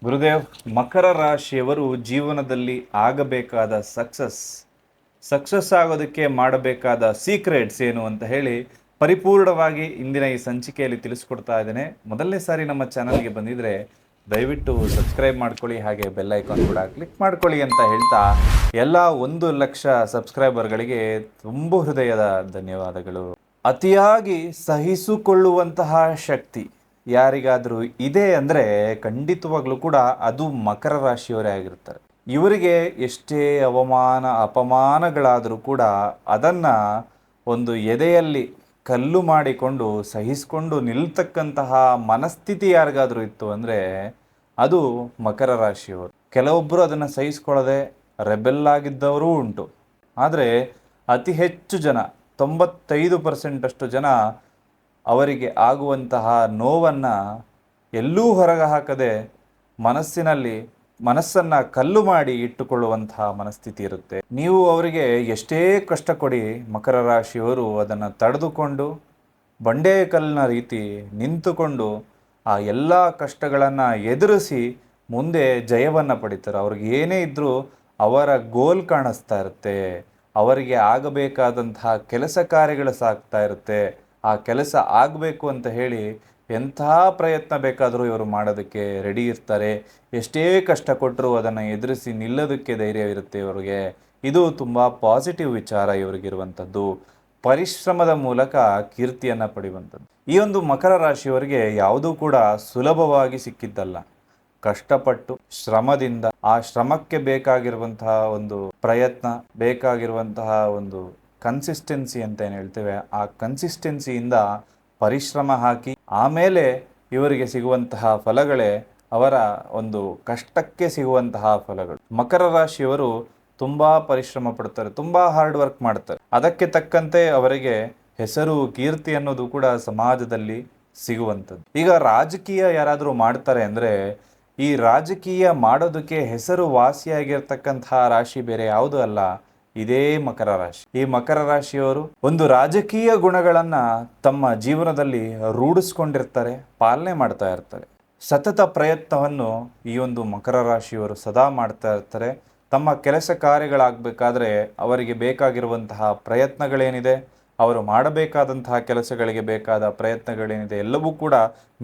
ಗುರುದೇವ್, ಮಕರ ರಾಶಿಯವರು ಜೀವನದಲ್ಲಿ ಆಗಬೇಕಾದ ಸಕ್ಸಸ್ ಆಗೋದಕ್ಕೆ ಮಾಡಬೇಕಾದ ಸೀಕ್ರೆಟ್ಸ್ ಏನು ಅಂತ ಹೇಳಿ ಪರಿಪೂರ್ಣವಾಗಿ ಇಂದಿನ ಈ ಸಂಚಿಕೆಯಲ್ಲಿ ತಿಳಿಸ್ಕೊಡ್ತಾ ಇದ್ದೇನೆ. ಮೊದಲನೇ ಸಾರಿ ನಮ್ಮ ಚಾನಲ್ಗೆ ಬಂದಿದ್ರೆ ದಯವಿಟ್ಟು ಸಬ್ಸ್ಕ್ರೈಬ್ ಮಾಡ್ಕೊಳ್ಳಿ, ಹಾಗೆ ಬೆಲ್ ಐಕಾನ್ ಕೂಡ ಕ್ಲಿಕ್ ಮಾಡ್ಕೊಳ್ಳಿ ಅಂತ ಹೇಳ್ತಾ ಎಲ್ಲ 1,00,000 ಸಬ್ಸ್ಕ್ರೈಬರ್ಗಳಿಗೆ ತುಂಬ ಹೃದಯದ ಧನ್ಯವಾದಗಳು. ಅತಿಯಾಗಿ ಸಹಿಸಿಕೊಳ್ಳುವಂತಹ ಶಕ್ತಿ ಯಾರಿಗಾದರೂ ಇದೆ ಅಂದರೆ ಖಂಡಿತವಾಗ್ಲೂ ಕೂಡ ಅದು ಮಕರ ರಾಶಿಯವರೇ ಆಗಿರ್ತಾರೆ. ಇವರಿಗೆ ಎಷ್ಟೇ ಅಪಮಾನಗಳಾದರೂ ಕೂಡ ಅದನ್ನು ಒಂದು ಎದೆಯಲ್ಲಿ ಕಲ್ಲು ಮಾಡಿಕೊಂಡು ಸಹಿಸಿಕೊಂಡು ನಿಲ್ತಕ್ಕಂತಹ ಮನಸ್ಥಿತಿ ಯಾರಿಗಾದರೂ ಇತ್ತು ಅಂದರೆ ಅದು ಮಕರ ರಾಶಿಯವರು. ಕೆಲವೊಬ್ಬರು ಅದನ್ನು ಸಹಿಸ್ಕೊಳ್ಳದೆ ರೆಬೆಲ್ ಆಗಿದ್ದವರೂ ಉಂಟು. ಆದರೆ ಅತಿ ಹೆಚ್ಚು ಜನ 95% ಅಷ್ಟು ಜನ ಅವರಿಗೆ ಆಗುವಂತಹ ನೋವನ್ನು ಎಲ್ಲೂ ಹೊರಗೆ ಹಾಕದೆ ಮನಸ್ಸನ್ನು ಕಲ್ಲು ಮಾಡಿ ಇಟ್ಟುಕೊಳ್ಳುವಂತಹ ಮನಸ್ಥಿತಿ ಇರುತ್ತೆ. ನೀವು ಅವರಿಗೆ ಎಷ್ಟೇ ಕಷ್ಟ ಕೊಡಿ, ಮಕರ ರಾಶಿಯವರು ಅದನ್ನು ತಡೆದುಕೊಂಡು ಬಂಡೆ ಕಲ್ಲಿನ ರೀತಿ ನಿಂತುಕೊಂಡು ಆ ಎಲ್ಲ ಕಷ್ಟಗಳನ್ನು ಎದುರಿಸಿ ಮುಂದೆ ಜಯವನ್ನು ಪಡಿತಾರೆ. ಅವ್ರಿಗೆ ಏನೇ ಇದ್ದರೂ ಅವರ ಗೋಲ್ ಕಾಣಿಸ್ತಾ ಇರುತ್ತೆ, ಅವರಿಗೆ ಆಗಬೇಕಾದಂತಹ ಕೆಲಸ ಕಾರ್ಯಗಳು ಸಾಗ್ತಾ ಇರುತ್ತೆ. ಆ ಕೆಲಸ ಆಗಬೇಕು ಅಂತ ಹೇಳಿ ಎಂತಹ ಪ್ರಯತ್ನ ಬೇಕಾದರೂ ಇವರು ಮಾಡೋದಕ್ಕೆ ರೆಡಿ ಇರ್ತಾರೆ. ಎಷ್ಟೇ ಕಷ್ಟ ಕೊಟ್ಟರೂ ಅದನ್ನು ಎದುರಿಸಿ ನಿಲ್ಲೋದಕ್ಕೆ ಧೈರ್ಯ ಇರುತ್ತೆ ಇವರಿಗೆ. ಇದು ತುಂಬ ಪಾಸಿಟಿವ್ ವಿಚಾರ ಇವರಿಗಿರುವಂಥದ್ದು. ಪರಿಶ್ರಮದ ಮೂಲಕ ಕೀರ್ತಿಯನ್ನು ಪಡೆಯುವಂಥದ್ದು. ಈ ಒಂದು ಮಕರ ರಾಶಿಯವರಿಗೆ ಯಾವುದೂ ಕೂಡ ಸುಲಭವಾಗಿ ಸಿಕ್ಕಿದ್ದಲ್ಲ. ಕಷ್ಟಪಟ್ಟು ಶ್ರಮದಿಂದ ಆ ಶ್ರಮಕ್ಕೆ ಬೇಕಾಗಿರುವಂತಹ ಒಂದು ಪ್ರಯತ್ನ, ಬೇಕಾಗಿರುವಂತಹ ಒಂದು ಕನ್ಸಿಸ್ಟೆನ್ಸಿ ಅಂತ ಏನು ಹೇಳ್ತೇವೆ, ಆ ಕನ್ಸಿಸ್ಟೆನ್ಸಿಯಿಂದ ಪರಿಶ್ರಮ ಹಾಕಿ ಆಮೇಲೆ ಇವರಿಗೆ ಸಿಗುವಂತಹ ಫಲಗಳೇ ಅವರ ಒಂದು ಕಷ್ಟಕ್ಕೆ ಸಿಗುವಂತಹ ಫಲಗಳು. ಮಕರ ರಾಶಿಯವರು ತುಂಬ ಪರಿಶ್ರಮ ಪಡ್ತಾರೆ, ತುಂಬ ಹಾರ್ಡ್ ವರ್ಕ್ ಮಾಡ್ತಾರೆ. ಅದಕ್ಕೆ ತಕ್ಕಂತೆ ಅವರಿಗೆ ಹೆಸರು, ಕೀರ್ತಿ ಅನ್ನೋದು ಕೂಡ ಸಮಾಜದಲ್ಲಿ ಸಿಗುವಂಥದ್ದು. ಈಗ ರಾಜಕೀಯ ಯಾರಾದರೂ ಮಾಡ್ತಾರೆ ಅಂದರೆ ಈ ರಾಜಕೀಯ ಮಾಡೋದಕ್ಕೆ ಹೆಸರು ವಾಸಿಯಾಗಿರ್ತಕ್ಕಂತಹ ರಾಶಿ ಬೇರೆ ಯಾವುದೂ ಅಲ್ಲ, ಇದೇ ಮಕರ ರಾಶಿ. ಈ ಮಕರ ರಾಶಿಯವರು ಒಂದು ರಾಜಕೀಯ ಗುಣಗಳನ್ನು ತಮ್ಮ ಜೀವನದಲ್ಲಿ ರೂಢಿಸ್ಕೊಂಡಿರ್ತಾರೆ, ಪಾಲನೆ ಮಾಡ್ತಾ ಇರ್ತಾರೆ. ಸತತ ಪ್ರಯತ್ನವನ್ನು ಈ ಒಂದು ಮಕರ ರಾಶಿಯವರು ಸದಾ ಮಾಡ್ತಾ ಇರ್ತಾರೆ. ತಮ್ಮ ಕೆಲಸ ಕಾರ್ಯಗಳಾಗಬೇಕಾದ್ರೆ ಅವರಿಗೆ ಬೇಕಾಗಿರುವಂತಹ ಪ್ರಯತ್ನಗಳೇನಿದೆ, ಅವರು ಮಾಡಬೇಕಾದಂತಹ ಕೆಲಸಗಳಿಗೆ ಬೇಕಾದ ಪ್ರಯತ್ನಗಳೇನಿದೆ ಎಲ್ಲವೂ ಕೂಡ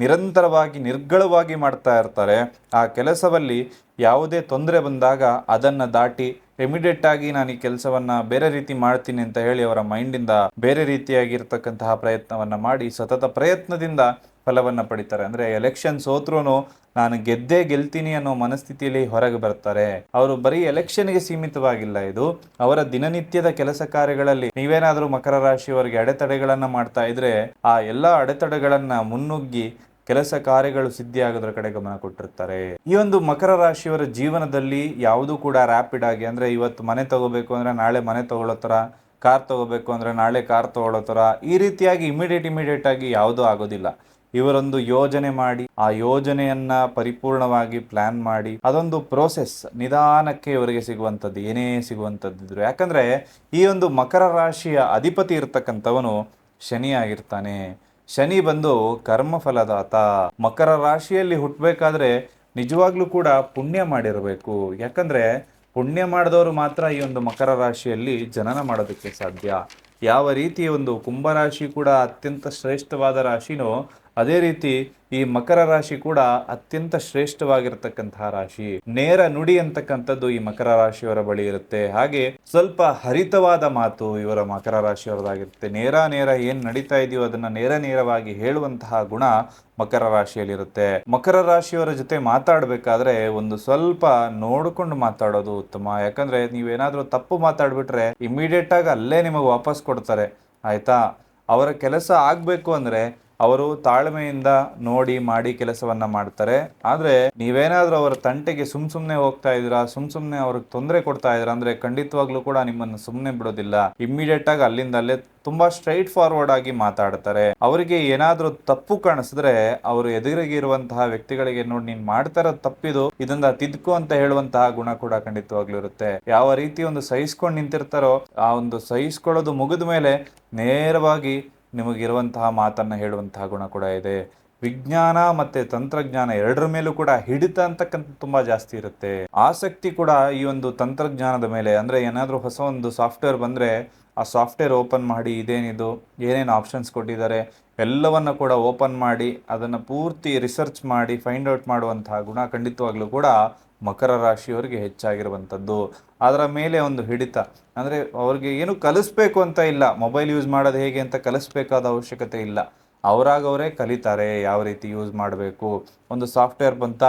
ನಿರಂತರವಾಗಿ ನಿರ್ಗಳವಾಗಿ ಮಾಡ್ತಾ ಇರ್ತಾರೆ. ಆ ಕೆಲಸದಲ್ಲಿ ಯಾವುದೇ ತೊಂದರೆ ಬಂದಾಗ ಅದನ್ನು ದಾಟಿ ಇಮಿಡಿಯೇಟಾಗಿ ನಾನು ಈ ಕೆಲಸವನ್ನು ಬೇರೆ ರೀತಿ ಮಾಡ್ತೀನಿ ಅಂತ ಹೇಳಿ ಅವರ ಮೈಂಡಿಂದ ಬೇರೆ ರೀತಿಯಾಗಿರ್ತಕ್ಕಂತಹ ಪ್ರಯತ್ನವನ್ನು ಮಾಡಿ ಸತತ ಪ್ರಯತ್ನದಿಂದ ಫಲವನ್ನು ಪಡಿತಾರೆ. ಅಂದರೆ ಎಲೆಕ್ಷನ್ ಸೋತ್ರೂ ನಾನು ಗೆದ್ದೇ ಗೆಲ್ತೀನಿ ಅನ್ನೋ ಮನಸ್ಥಿತಿಯಲ್ಲಿ ಹೊರಗೆ ಬರ್ತಾರೆ. ಅವರು ಬರೀ ಎಲೆಕ್ಷನ್ಗೆ ಸೀಮಿತವಾಗಿಲ್ಲ, ಇದು ಅವರ ದಿನನಿತ್ಯದ ಕೆಲಸ ಕಾರ್ಯಗಳಲ್ಲಿ ನೀವೇನಾದರೂ ಮಕರ ರಾಶಿಯವರಿಗೆ ಅಡೆತಡೆಗಳನ್ನು ಮಾಡ್ತಾ ಇದ್ರೆ ಆ ಎಲ್ಲ ಅಡೆತಡೆಗಳನ್ನು ಮುನ್ನುಗ್ಗಿ ಕೆಲಸ ಕಾರ್ಯಗಳು ಸಿದ್ಧಿಯಾಗೋದ್ರ ಕಡೆ ಗಮನ ಕೊಟ್ಟಿರ್ತಾರೆ. ಈ ಒಂದು ಮಕರ ರಾಶಿಯವರ ಜೀವನದಲ್ಲಿ ಯಾವುದೂ ಕೂಡ ರ್ಯಾಪಿಡ್ ಆಗಿ, ಅಂದರೆ ಇವತ್ತು ಮನೆ ತಗೋಬೇಕು ಅಂದರೆ ನಾಳೆ ಮನೆ ತಗೊಳ್ಳೋ ಥರ, ಕಾರ್ ತಗೋಬೇಕು ಅಂದರೆ ನಾಳೆ ಕಾರ್ ತಗೊಳ್ಳೋ ಥರ ಈ ರೀತಿಯಾಗಿ ಇಮಿಡಿಯೇಟ್ ಆಗಿ ಯಾವುದೂ ಆಗೋದಿಲ್ಲ. ಇವರೊಂದು ಯೋಜನೆ ಮಾಡಿ ಆ ಯೋಜನೆಯನ್ನ ಪರಿಪೂರ್ಣವಾಗಿ ಪ್ಲಾನ್ ಮಾಡಿ ಅದೊಂದು ಪ್ರೋಸೆಸ್, ನಿಧಾನಕ್ಕೆ ಇವರಿಗೆ ಸಿಗುವಂಥದ್ದು ಏನೇ ಸಿಗುವಂಥದ್ದಿದ್ರು. ಯಾಕಂದರೆ ಈ ಒಂದು ಮಕರ ರಾಶಿಯ ಅಧಿಪತಿ ಇರ್ತಕ್ಕಂಥವನು ಶನಿ ಆಗಿರ್ತಾನೆ. ಶನಿ ಬಂದು ಕರ್ಮಫಲದಾತ. ಮಕರ ರಾಶಿಯಲ್ಲಿ ಹುಟ್ಟಬೇಕಾದ್ರೆ ನಿಜವಾಗ್ಲೂ ಕೂಡ ಪುಣ್ಯ ಮಾಡಿರಬೇಕು. ಯಾಕಂದರೆ ಪುಣ್ಯ ಮಾಡಿದವರು ಮಾತ್ರ ಈ ಒಂದು ಮಕರ ರಾಶಿಯಲ್ಲಿ ಜನನ ಮಾಡೋದಕ್ಕೆ ಸಾಧ್ಯ. ಯಾವ ರೀತಿ ಒಂದು ಕುಂಭರಾಶಿ ಕೂಡ ಅತ್ಯಂತ ಶ್ರೇಷ್ಠವಾದ ರಾಶಿನೋ ಅದೇ ರೀತಿ ಈ ಮಕರ ರಾಶಿ ಕೂಡ ಅತ್ಯಂತ ಶ್ರೇಷ್ಠವಾಗಿರ್ತಕ್ಕಂತಹ ರಾಶಿ. ನೇರ ನುಡಿ ಅಂತಕ್ಕಂಥದ್ದು ಈ ಮಕರ ರಾಶಿಯವರ ಬಳಿ ಇರುತ್ತೆ. ಹಾಗೆ ಸ್ವಲ್ಪ ಹರಿತವಾದ ಮಾತು ಇವರ ಮಕರ ರಾಶಿಯವರದಾಗಿರುತ್ತೆ. ನೇರ ಏನ್ ನಡೀತಾ ಇದೆಯೋ ಅದನ್ನ ನೇರವಾಗಿ ಹೇಳುವಂತಹ ಗುಣ ಮಕರ ರಾಶಿಯಲ್ಲಿರುತ್ತೆ. ಮಕರ ರಾಶಿಯವರ ಜೊತೆ ಮಾತಾಡ್ಬೇಕಾದ್ರೆ ಒಂದು ಸ್ವಲ್ಪ ನೋಡ್ಕೊಂಡು ಮಾತಾಡೋದು ಉತ್ತಮ. ಯಾಕಂದ್ರೆ ನೀವೇನಾದ್ರೂ ತಪ್ಪು ಮಾತಾಡ್ಬಿಟ್ರೆ ಇಮಿಡಿಯೇಟ್ ಆಗಿ ಅಲ್ಲೇ ನಿಮಗೆ ವಾಪಸ್ ಕೊಡ್ತಾರೆ, ಆಯ್ತಾ. ಅವರ ಕೆಲಸ ಆಗ್ಬೇಕು ಅಂದ್ರೆ ಅವರು ತಾಳ್ಮೆಯಿಂದ ನೋಡಿ ಮಾಡಿ ಕೆಲಸವನ್ನ ಮಾಡ್ತಾರೆ. ಆದ್ರೆ ನೀವೇನಾದ್ರೂ ಅವರ ತಂಟೆಗೆ ಸುಮ್ನೆ ಹೋಗ್ತಾ ಇದ್ದೀರಾ, ಸುಮ್ನೆ ಅವ್ರಿಗೆ ತೊಂದರೆ ಕೊಡ್ತಾ ಇದ್ದೀರಾ ಅಂದ್ರೆ ಖಂಡಿತವಾಗ್ಲೂ ಕೂಡ ನಿಮ್ಮನ್ನು ಸುಮ್ನೆ ಬಿಡೋದಿಲ್ಲ. ಇಮ್ಮಿಡಿಯೇಟ್ ಆಗಿ ಅಲ್ಲಿಂದ ಅಲ್ಲೇ ತುಂಬಾ ಸ್ಟ್ರೈಟ್ ಫಾರ್ವರ್ಡ್ ಆಗಿ ಮಾತಾಡ್ತಾರೆ. ಅವರಿಗೆ ಏನಾದ್ರೂ ತಪ್ಪು ಕಾಣಿಸಿದ್ರೆ ಅವರು ಎದುರಿಗೆ ಇರುವಂತಹ ವ್ಯಕ್ತಿಗಳಿಗೆ ನೋಡಿ ನೀನ್ ಮಾಡ್ತಾ ಇರೋದು ತಪ್ಪಿದು, ಇದನ್ನ ತಿದ್ಕೋ ಅಂತ ಹೇಳುವಂತಹ ಗುಣ ಕೂಡ ಖಂಡಿತವಾಗ್ಲೂ ಇರುತ್ತೆ. ಯಾವ ರೀತಿ ಒಂದು ಸಹಿಸ್ಕೊಂಡು ನಿಂತಿರ್ತಾರೋ ಆ ಒಂದು ಸಹಿಸ್ಕೊಳ್ಳೋದು ಮುಗಿದ ಮೇಲೆ ನೇರವಾಗಿ ನಿಮಗಿರುವಂತಹ ಮಾತನ್ನ ಹೇಳುವಂತಹ ಗುಣ ಕೂಡ ಇದೆ. ವಿಜ್ಞಾನ ಮತ್ತೆ ತಂತ್ರಜ್ಞಾನ ಎರಡರ ಮೇಲೂ ಕೂಡ ಹಿಡಿತ ಅಂತಕ್ಕಂಥ ತುಂಬಾ ಜಾಸ್ತಿ ಇರುತ್ತೆ. ಆಸಕ್ತಿ ಕೂಡ ಈ ಒಂದು ತಂತ್ರಜ್ಞಾನದ ಮೇಲೆ, ಅಂದ್ರೆ ಏನಾದ್ರೂ ಹೊಸ ಒಂದು ಸಾಫ್ಟ್ವೇರ್ ಬಂದ್ರೆ ಆ ಸಾಫ್ಟ್ವೇರ್ ಓಪನ್ ಮಾಡಿ ಇದೇನಿದು, ಏನೇನು ಆಪ್ಷನ್ಸ್ ಕೊಟ್ಟಿದ್ದಾರೆ ಎಲ್ಲವನ್ನ ಕೂಡ ಓಪನ್ ಮಾಡಿ ಅದನ್ನು ಪೂರ್ತಿ ರಿಸರ್ಚ್ ಮಾಡಿ ಫೈಂಡ್ ಔಟ್ ಮಾಡುವಂತಹ ಗುಣ ಖಂಡಿತವಾಗ್ಲೂ ಕೂಡ ಮಕರ ರಾಶಿಯವರಿಗೆ ಹೆಚ್ಚಾಗಿರುವಂಥದ್ದು. ಅದರ ಮೇಲೆ ಒಂದು ಹಿಡಿತ, ಅಂದರೆ ಅವ್ರಿಗೆ ಏನು ಕಲಿಸ್ಬೇಕು ಅಂತ ಇಲ್ಲ, ಮೊಬೈಲ್ ಯೂಸ್ ಮಾಡೋದು ಹೇಗೆ ಅಂತ ಕಲಿಸ್ಬೇಕಾದ ಅವಶ್ಯಕತೆ ಇಲ್ಲ, ಅವರಾಗವರೇ ಕಲಿತಾರೆ ಯಾವ ರೀತಿ ಯೂಸ್ ಮಾಡಬೇಕು, ಒಂದು ಸಾಫ್ಟ್ವೇರ್ ಬಂತ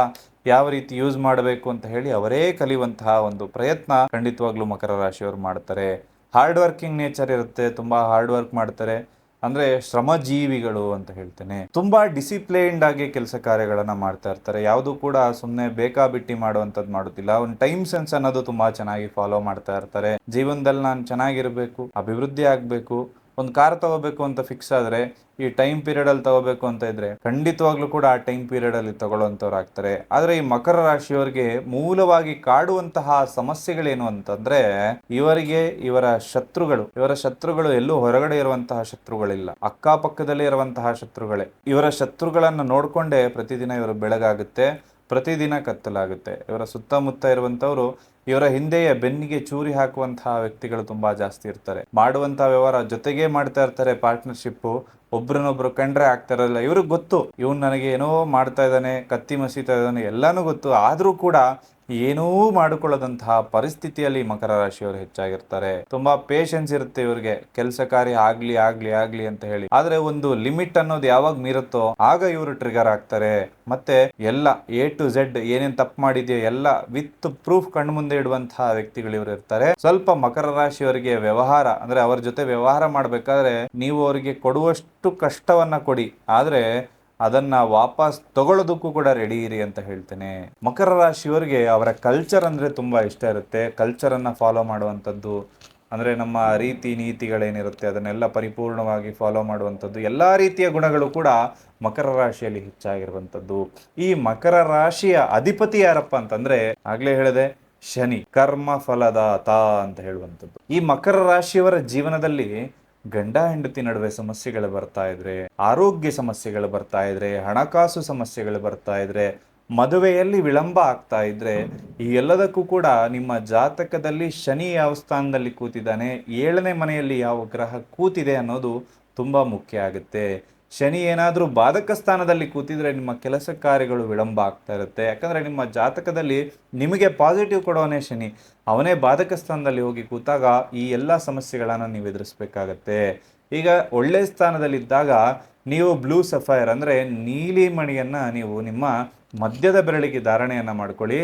ಯಾವ ರೀತಿ ಯೂಸ್ ಮಾಡಬೇಕು ಅಂತ ಹೇಳಿ ಅವರೇ ಕಲಿಯುವಂತಹ ಒಂದು ಪ್ರಯತ್ನ ಖಂಡಿತವಾಗ್ಲೂ ಮಕರ ರಾಶಿಯವರು ಮಾಡ್ತಾರೆ. ಹಾರ್ಡ್ ವರ್ಕಿಂಗ್ ನೇಚರ್ ಇರುತ್ತೆ, ತುಂಬ ಹಾರ್ಡ್ ವರ್ಕ್ ಮಾಡ್ತಾರೆ, ಅಂದರೆ ಶ್ರಮಜೀವಿಗಳು ಅಂತ ಹೇಳ್ತೇನೆ. ತುಂಬ ಡಿಸಿಪ್ಲೈನ್ಡ್ ಆಗಿ ಕೆಲಸ ಕಾರ್ಯಗಳನ್ನು ಮಾಡ್ತಾ ಇರ್ತಾರೆ, ಯಾವುದು ಕೂಡ ಸುಮ್ಮನೆ ಬೇಕಾಬಿಟ್ಟಿ ಮಾಡುವಂಥದ್ದು ಮಾಡೋದಿಲ್ಲ. ಒಂದು ಟೈಮ್ ಸೆನ್ಸ್ ಅನ್ನೋದು ತುಂಬ ಚೆನ್ನಾಗಿ ಫಾಲೋ ಮಾಡ್ತಾ ಇರ್ತಾರೆ. ಜೀವನದಲ್ಲಿ ನಾನು ಚೆನ್ನಾಗಿರಬೇಕು, ಅಭಿವೃದ್ಧಿ ಆಗಬೇಕು, ಒಂದು ಕಾರ್ ತಗೋಬೇಕು ಅಂತ ಫಿಕ್ಸ್ ಆದರೆ ಈ ಟೈಮ್ ಪೀರಿಯಡಲ್ಲಿ ತಗೋಬೇಕು ಅಂತ ಇದ್ರೆ ಖಂಡಿತವಾಗ್ಲೂ ಕೂಡ ಆ ಟೈಮ್ ಪೀರಿಯಡಲ್ಲಿ ತಗೊಳ್ಳೋಂಥವ್ರು ಆಗ್ತಾರೆ. ಆದರೆ ಈ ಮಕರ ರಾಶಿಯವರಿಗೆ ಮೂಲವಾಗಿ ಕಾಡುವಂತಹ ಸಮಸ್ಯೆಗಳೇನು ಅಂತಂದ್ರೆ, ಇವರಿಗೆ ಇವರ ಶತ್ರುಗಳು ಎಲ್ಲೂ ಹೊರಗಡೆ ಇರುವಂತಹ ಶತ್ರುಗಳಿಲ್ಲ, ಅಕ್ಕಪಕ್ಕದಲ್ಲೇ ಇರುವಂತಹ ಶತ್ರುಗಳೇ. ಇವರ ಶತ್ರುಗಳನ್ನ ನೋಡ್ಕೊಂಡೇ ಪ್ರತಿದಿನ ಇವರು ಬೆಳಗಾಗುತ್ತೆ, ಪ್ರತಿದಿನ ಕತ್ತಲಾಗುತ್ತೆ. ಇವರ ಸುತ್ತಮುತ್ತ ಇರುವಂತವ್ರು ಇವರ ಹಿಂದೆಯೇ ಬೆನ್ನಿಗೆ ಚೂರಿ ಹಾಕುವಂತಹ ವ್ಯಕ್ತಿಗಳು ತುಂಬಾ ಜಾಸ್ತಿ ಇರ್ತಾರೆ. ಮಾಡುವಂತಹ ವ್ಯವಹಾರ ಜೊತೆಗೆ ಮಾಡ್ತಾ ಇರ್ತಾರೆ, ಪಾರ್ಟ್ನರ್ಶಿಪ್, ಒಬ್ರನ್ನೊಬ್ರು ಕಂಡ್ರೆ ಆಗ್ತಾರಲ್ಲ. ಇವ್ರಿಗೆ ಗೊತ್ತು ಇವನು ನನಗೆ ಏನೋ ಮಾಡ್ತಾ ಇದ್ದಾನೆ, ಕತ್ತಿ ಮಸೀತಾ ಇದ್ದಾನೆ, ಎಲ್ಲಾನು ಗೊತ್ತು, ಆದ್ರೂ ಕೂಡ ಏನೂ ಮಾಡಿಕೊಳ್ಳದಂತಹ ಪರಿಸ್ಥಿತಿಯಲ್ಲಿ ಮಕರ ರಾಶಿಯವರು ಹೆಚ್ಚಾಗಿರ್ತಾರೆ. ತುಂಬಾ ಪೇಷನ್ಸ್ ಇರುತ್ತೆ ಇವ್ರಿಗೆ, ಕೆಲಸ ಕಾರ್ಯ ಆಗ್ಲಿ ಆಗ್ಲಿ ಆಗ್ಲಿ ಅಂತ ಹೇಳಿ. ಆದ್ರೆ ಒಂದು ಲಿಮಿಟ್ ಅನ್ನೋದು ಯಾವಾಗ ಮೀರುತ್ತೋ ಆಗ ಇವರು ಟ್ರಿಗರ್ ಆಗ್ತಾರೆ. ಮತ್ತೆ ಎಲ್ಲ A to Z ಏನೇನ್ ತಪ್ಪು ಮಾಡಿದೆಯೋ ಎಲ್ಲ ವಿತ್ ಪ್ರೂಫ್ ಕಣ್ಣು ಮುಂದೆ ಇಡುವಂತಹ ವ್ಯಕ್ತಿಗಳು ಇವರು ಇರ್ತಾರೆ. ಸ್ವಲ್ಪ ಮಕರ ರಾಶಿಯವರಿಗೆ ವ್ಯವಹಾರ, ಅಂದ್ರೆ ಅವರ ಜೊತೆ ವ್ಯವಹಾರ ಮಾಡ್ಬೇಕಾದ್ರೆ ನೀವು ಅವರಿಗೆ ಕೊಡುವಷ್ಟು ಕಷ್ಟವನ್ನ ಕೊಡಿ, ಆದ್ರೆ ಅದನ್ನ ವಾಪಸ್ ತಗೊಳ್ಳೋದಕ್ಕೂ ಕೂಡ ರೆಡಿ ಇರಿ ಅಂತ ಹೇಳ್ತೇನೆ. ಮಕರ ರಾಶಿಯವರಿಗೆ ಅವರ ಕಲ್ಚರ್ ಅಂದ್ರೆ ತುಂಬಾ ಇಷ್ಟ ಇರುತ್ತೆ. ಕಲ್ಚರ್ ಅನ್ನ ಫಾಲೋ ಮಾಡುವಂಥದ್ದು, ಅಂದ್ರೆ ನಮ್ಮ ರೀತಿ ನೀತಿಗಳೇನಿರುತ್ತೆ ಅದನ್ನೆಲ್ಲ ಪರಿಪೂರ್ಣವಾಗಿ ಫಾಲೋ ಮಾಡುವಂಥದ್ದು, ಎಲ್ಲಾ ರೀತಿಯ ಗುಣಗಳು ಕೂಡ ಮಕರ ರಾಶಿಯಲ್ಲಿ ಹೆಚ್ಚಾಗಿರುವಂಥದ್ದು. ಈ ಮಕರ ರಾಶಿಯ ಅಧಿಪತಿ ಯಾರಪ್ಪ ಅಂತಂದ್ರೆ, ಆಗ್ಲೇ ಹೇಳಿದೆ, ಶನಿ, ಕರ್ಮ ಫಲದಾತ ಅಂತ ಹೇಳುವಂಥದ್ದು. ಈ ಮಕರ ರಾಶಿಯವರ ಜೀವನದಲ್ಲಿ ಗಂಡ ಹೆಂಡತಿ ನಡುವೆ ಸಮಸ್ಯೆಗಳು ಬರ್ತಾ ಇದ್ರೆ, ಆರೋಗ್ಯ ಸಮಸ್ಯೆಗಳು ಬರ್ತಾ ಇದ್ರೆ, ಹಣಕಾಸು ಸಮಸ್ಯೆಗಳು ಬರ್ತಾ ಇದ್ರೆ, ಮದುವೆಯಲ್ಲಿ ವಿಳಂಬ ಆಗ್ತಾ ಇದ್ರೆ, ಈ ಎಲ್ಲದಕ್ಕೂ ಕೂಡ ನಿಮ್ಮ ಜಾತಕದಲ್ಲಿ ಶನಿ ಯಾವ ಸ್ಥಾನದಲ್ಲಿ ಕೂತಿದ್ದಾನೆ, 7ನೇ ಮನೆಯಲ್ಲಿ ಯಾವ ಗ್ರಹ ಕೂತಿದೆ ಅನ್ನೋದು ತುಂಬಾ ಮುಖ್ಯ ಆಗುತ್ತೆ. ಶನಿ ಏನಾದರೂ ಬಾಧಕ ಸ್ಥಾನದಲ್ಲಿ ಕೂತಿದ್ರೆ ನಿಮ್ಮ ಕೆಲಸ ಕಾರ್ಯಗಳು ವಿಳಂಬ ಆಗ್ತಾ ಇರುತ್ತೆ. ಯಾಕಂದ್ರೆ ನಿಮ್ಮ ಜಾತಕದಲ್ಲಿ ನಿಮಗೆ ಪಾಸಿಟಿವ್ ಕೊಡೋನೇ ಶನಿ, ಅವನೇ ಬಾಧಕ ಸ್ಥಾನದಲ್ಲಿ ಹೋಗಿ ಕೂತಾಗ ಈ ಎಲ್ಲ ಸಮಸ್ಯೆಗಳನ್ನು ನೀವು ಎದುರಿಸ್ಬೇಕಾಗತ್ತೆ. ಈಗ ಒಳ್ಳೆ ಸ್ಥಾನದಲ್ಲಿದ್ದಾಗ ನೀವು ಬ್ಲೂ ಸಫೈರ್ ಅಂದ್ರೆ ನೀಲಿ ಮಣಿಯನ್ನ ನೀವು ನಿಮ್ಮ ಮಧ್ಯದ ಬೆರಳಿಗೆ ಧಾರಣೆಯನ್ನ ಮಾಡ್ಕೊಳ್ಳಿ.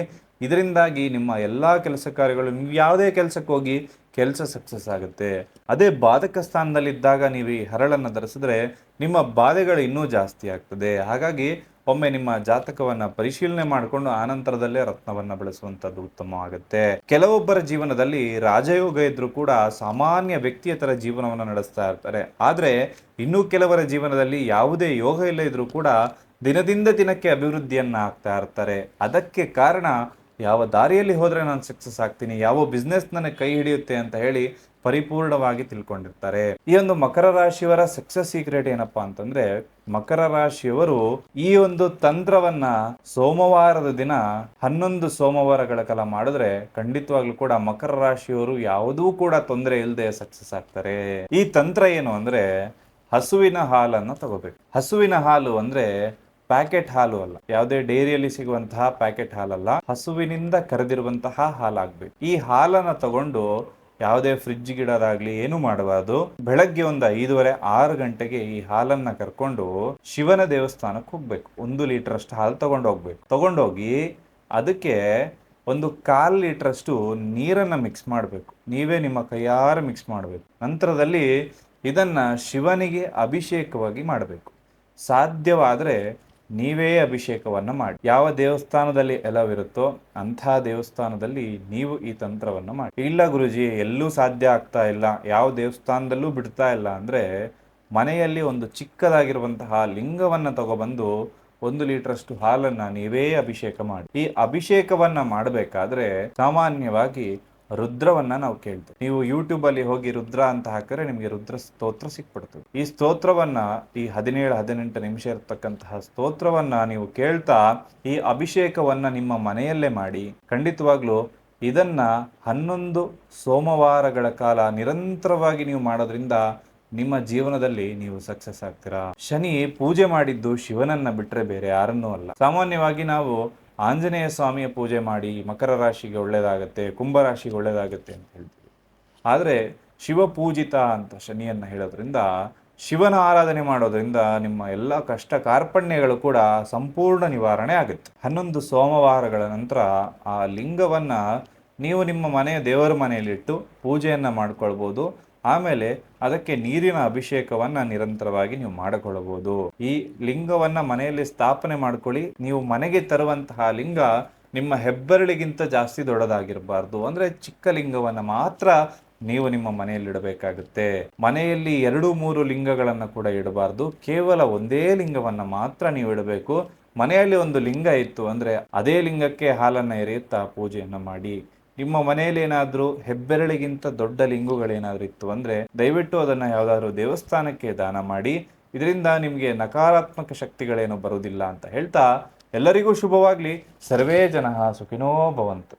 ಇದರಿಂದಾಗಿ ನಿಮ್ಮ ಎಲ್ಲಾ ಕೆಲಸ ಕಾರ್ಯಗಳು, ನೀವು ಯಾವುದೇ ಕೆಲಸಕ್ಕೆ ಹೋಗಿ ಕೆಲಸ ಸಕ್ಸಸ್ ಆಗುತ್ತೆ. ಅದೇ ಬಾಧಕ ಸ್ಥಾನದಲ್ಲಿದ್ದಾಗ ನೀವು ಈ ಹರಳನ್ನು ಧರಿಸಿದ್ರೆ ನಿಮ್ಮ ಬಾಧೆಗಳು ಇನ್ನೂ ಜಾಸ್ತಿ ಆಗ್ತದೆ. ಹಾಗಾಗಿ ಒಮ್ಮೆ ನಿಮ್ಮ ಜಾತಕವನ್ನ ಪರಿಶೀಲನೆ ಮಾಡಿಕೊಂಡು ಆನಂತರದಲ್ಲೇ ರತ್ನವನ್ನ ಬಳಸುವಂಥದ್ದು ಉತ್ತಮವಾಗುತ್ತೆ. ಕೆಲವೊಬ್ಬರ ಜೀವನದಲ್ಲಿ ರಾಜಯೋಗ ಇದ್ರೂ ಕೂಡ ಸಾಮಾನ್ಯ ವ್ಯಕ್ತಿಯ ತರ ಜೀವನವನ್ನು ನಡೆಸ್ತಾ ಇರ್ತಾರೆ. ಆದ್ರೆ ಇನ್ನೂ ಕೆಲವರ ಜೀವನದಲ್ಲಿ ಯಾವುದೇ ಯೋಗ ಇಲ್ಲ ಇದ್ರೂ ಕೂಡ ದಿನದಿಂದ ದಿನಕ್ಕೆ ಅಭಿವೃದ್ಧಿಯನ್ನ ಆಗ್ತಾ ಇರ್ತಾರೆ. ಅದಕ್ಕೆ ಕಾರಣ ಯಾವ ದಾರಿಯಲ್ಲಿ ಹೋದ್ರೆ ನಾನು ಸಕ್ಸಸ್ ಆಗ್ತೀನಿ, ಯಾವ ಬಿಸ್ನೆಸ್ ನನಗೆ ಕೈ ಹಿಡಿಯುತ್ತೆ ಅಂತ ಹೇಳಿ ಪರಿಪೂರ್ಣವಾಗಿ ತಿಳ್ಕೊಂಡಿರ್ತಾರೆ. ಈ ಒಂದು ಮಕರ ರಾಶಿಯವರ ಸಕ್ಸಸ್ ಸೀಕ್ರೆಟ್ ಏನಪ್ಪಾ ಅಂತಂದ್ರೆ, ಮಕರ ರಾಶಿಯವರು ಈ ಒಂದು ತಂತ್ರವನ್ನ ಸೋಮವಾರದ ದಿನ 11 ಸೋಮವಾರಗಳ ಕಾಲ ಮಾಡಿದ್ರೆ ಖಂಡಿತವಾಗ್ಲೂ ಕೂಡ ಮಕರ ರಾಶಿಯವರು ಯಾವುದೂ ಕೂಡ ತೊಂದರೆ ಇಲ್ಲದೆ ಸಕ್ಸಸ್ ಆಗ್ತಾರೆ. ಈ ತಂತ್ರ ಏನು ಅಂದ್ರೆ, ಹಸುವಿನ ಹಾಲನ್ನ ತಗೋಬೇಕು. ಹಸುವಿನ ಹಾಲು ಅಂದ್ರೆ ಪ್ಯಾಕೆಟ್ ಹಾಲು ಅಲ್ಲ, ಯಾವುದೇ ಡೈರಿಯಲ್ಲಿ ಸಿಗುವಂತಹ ಪ್ಯಾಕೆಟ್ ಹಾಲಲ್ಲ, ಹಸುವಿನಿಂದ ಕರೆದಿರುವಂತಹ ಹಾಲಾಗ್ಬೇಕು. ಈ ಹಾಲನ್ನ ತಗೊಂಡು ಯಾವುದೇ ಫ್ರಿಡ್ಜ್ ಗಿಡದಾಗ್ಲಿ ಏನು ಮಾಡಬಾರ್ದು. ಬೆಳಗ್ಗೆ ಒಂದು 5:30-6 ಗಂಟೆಗೆ ಈ ಹಾಲನ್ನ ಕರ್ಕೊಂಡು ಶಿವನ ದೇವಸ್ಥಾನಕ್ಕೆ ಹೋಗ್ಬೇಕು. 1 ಲೀಟರ್ ಅಷ್ಟು ಹಾಲು ತಗೊಂಡೋಗಿ ಅದಕ್ಕೆ ಒಂದು 1/4 ಲೀಟರ್ ಅಷ್ಟು ನೀರನ್ನ ಮಿಕ್ಸ್ ಮಾಡಬೇಕು. ನೀವೇ ನಿಮ್ಮ ಕೈಯಾರ ಮಿಕ್ಸ್ ಮಾಡಬೇಕು. ನಂತರದಲ್ಲಿ ಇದನ್ನ ಶಿವನಿಗೆ ಅಭಿಷೇಕವಾಗಿ ಮಾಡಬೇಕು. ಸಾಧ್ಯವಾದ್ರೆ ನೀವೇ ಅಭಿಷೇಕವನ್ನ ಮಾಡಿ. ಯಾವ ದೇವಸ್ಥಾನದಲ್ಲಿ ಎಲವಿರುತ್ತೋ ಅಂತಹ ದೇವಸ್ಥಾನದಲ್ಲಿ ನೀವು ಈ ತಂತ್ರವನ್ನ ಮಾಡಿ. ಇಲ್ಲ ಗುರುಜಿ, ಎಲ್ಲೂ ಸಾಧ್ಯ ಆಗ್ತಾ ಇಲ್ಲ, ಯಾವ ದೇವಸ್ಥಾನದಲ್ಲೂ ಬಿಡ್ತಾ ಇಲ್ಲ ಅಂದ್ರೆ, ಮನೆಯಲ್ಲಿ ಒಂದು ಚಿಕ್ಕದಾಗಿರುವಂತಹ ಲಿಂಗವನ್ನ ತಗೊಬಂದು 1 ಲೀಟರ್ ಅಷ್ಟು ಹಾಲನ್ನ ನೀವೇ ಅಭಿಷೇಕ ಮಾಡಿ. ಈ ಅಭಿಷೇಕವನ್ನ ಮಾಡಬೇಕಾದ್ರೆ ಸಾಮಾನ್ಯವಾಗಿ ರುದ್ರವನ್ನ ನಾವು ಕೇಳ್ತೇವೆ. ನೀವು ಯೂಟ್ಯೂಬ್ ಅಲ್ಲಿ ಹೋಗಿ ರುದ್ರ ಅಂತ ಹಾಕಿದ್ರೆ ನಿಮಗೆ ರುದ್ರ ಸ್ತೋತ್ರ ಸಿಕ್ಬಿಡ್ತದೆ. ಈ ಸ್ತೋತ್ರವನ್ನ, ಈ 17-18 ನಿಮಿಷ ಇರತಕ್ಕಂತಹ ಸ್ತೋತ್ರವನ್ನ ನೀವು ಕೇಳ್ತಾ ಈ ಅಭಿಷೇಕವನ್ನ ನಿಮ್ಮ ಮನೆಯಲ್ಲೇ ಮಾಡಿ. ಖಂಡಿತವಾಗ್ಲೂ ಇದನ್ನ 11 ಸೋಮವಾರಗಳ ಕಾಲ ನಿರಂತರವಾಗಿ ನೀವು ಮಾಡೋದ್ರಿಂದ ನಿಮ್ಮ ಜೀವನದಲ್ಲಿ ನೀವು ಸಕ್ಸಸ್ ಆಗ್ತೀರಾ. ಶನಿ ಪೂಜೆ ಮಾಡಿದ್ದು ಶಿವನನ್ನ ಬಿಟ್ರೆ ಬೇರೆ ಯಾರನ್ನೂ ಅಲ್ಲ. ಸಾಮಾನ್ಯವಾಗಿ ನಾವು ಆಂಜನೇಯ ಸ್ವಾಮಿಯ ಪೂಜೆ ಮಾಡಿ ಮಕರ ರಾಶಿಗೆ ಒಳ್ಳೇದಾಗತ್ತೆ, ಕುಂಭರಾಶಿಗೆ ಒಳ್ಳೇದಾಗತ್ತೆ ಅಂತ ಹೇಳ್ತೀವಿ. ಆದರೆ ಶಿವಪೂಜಿತ ಅಂತ ಶನಿಯನ್ನ ಹೇಳೋದ್ರಿಂದ, ಶಿವನ ಆರಾಧನೆ ಮಾಡೋದ್ರಿಂದ ನಿಮ್ಮ ಎಲ್ಲ ಕಷ್ಟ ಕಾರ್ಪಣ್ಯಗಳು ಕೂಡ ಸಂಪೂರ್ಣ ನಿವಾರಣೆ ಆಗುತ್ತೆ. 11 ಸೋಮವಾರಗಳ ನಂತರ ಆ ಲಿಂಗವನ್ನ ನೀವು ನಿಮ್ಮ ಮನೆಯ ದೇವರ ಮನೆಯಲ್ಲಿಟ್ಟು ಪೂಜೆಯನ್ನ ಮಾಡ್ಕೊಳ್ಬೋದು. ಆಮೇಲೆ ಅದಕ್ಕೆ ನೀರಿನ ಅಭಿಷೇಕವನ್ನ ನಿರಂತರವಾಗಿ ನೀವು ಮಾಡಿಕೊಳ್ಳಬಹುದು. ಈ ಲಿಂಗವನ್ನ ಮನೆಯಲ್ಲಿ ಸ್ಥಾಪನೆ ಮಾಡ್ಕೊಳ್ಳಿ. ನೀವು ಮನೆಗೆ ತರುವಂತಹ ಲಿಂಗ ನಿಮ್ಮ ಹೆಬ್ಬೆರಳಿಗಿಂತ ಜಾಸ್ತಿ ದೊಡ್ಡದಾಗಿರಬಾರ್ದು. ಅಂದ್ರೆ ಚಿಕ್ಕ ಲಿಂಗವನ್ನ ಮಾತ್ರ ನೀವು ನಿಮ್ಮ ಮನೆಯಲ್ಲಿ ಇಡಬೇಕಾಗುತ್ತೆ. ಮನೆಯಲ್ಲಿ 2-3 ಲಿಂಗಗಳನ್ನ ಕೂಡ ಇಡಬಾರ್ದು. ಕೇವಲ ಒಂದೇ ಲಿಂಗವನ್ನ ಮಾತ್ರ ನೀವು ಇಡಬೇಕು. ಮನೆಯಲ್ಲಿ ಒಂದು ಲಿಂಗ ಇತ್ತು ಅಂದ್ರೆ ಅದೇ ಲಿಂಗಕ್ಕೆ ಹಾಲನ್ನ ಎರೆಯುತ್ತಾ ಪೂಜೆಯನ್ನ ಮಾಡಿ. ನಿಮ್ಮ ಮನೆಯಲ್ಲಿ ಏನಾದ್ರೂ ಹೆಬ್ಬೆರಳಿಗಿಂತ ದೊಡ್ಡ ಲಿಂಗುಗಳೇನಾದ್ರೂ ಇತ್ತು ಅಂದ್ರೆ ದಯವಿಟ್ಟು ಅದನ್ನ ಯಾವ್ದಾದ್ರು ದೇವಸ್ಥಾನಕ್ಕೆ ದಾನ ಮಾಡಿ. ಇದರಿಂದ ನಿಮ್ಗೆ ನಕಾರಾತ್ಮಕ ಶಕ್ತಿಗಳೇನು ಬರುವುದಿಲ್ಲ ಅಂತ ಹೇಳ್ತಾ, ಎಲ್ಲರಿಗೂ ಶುಭವಾಗ್ಲಿ. ಸರ್ವೇ ಜನಃ ಸುಖಿನೋ ಭವಂತು.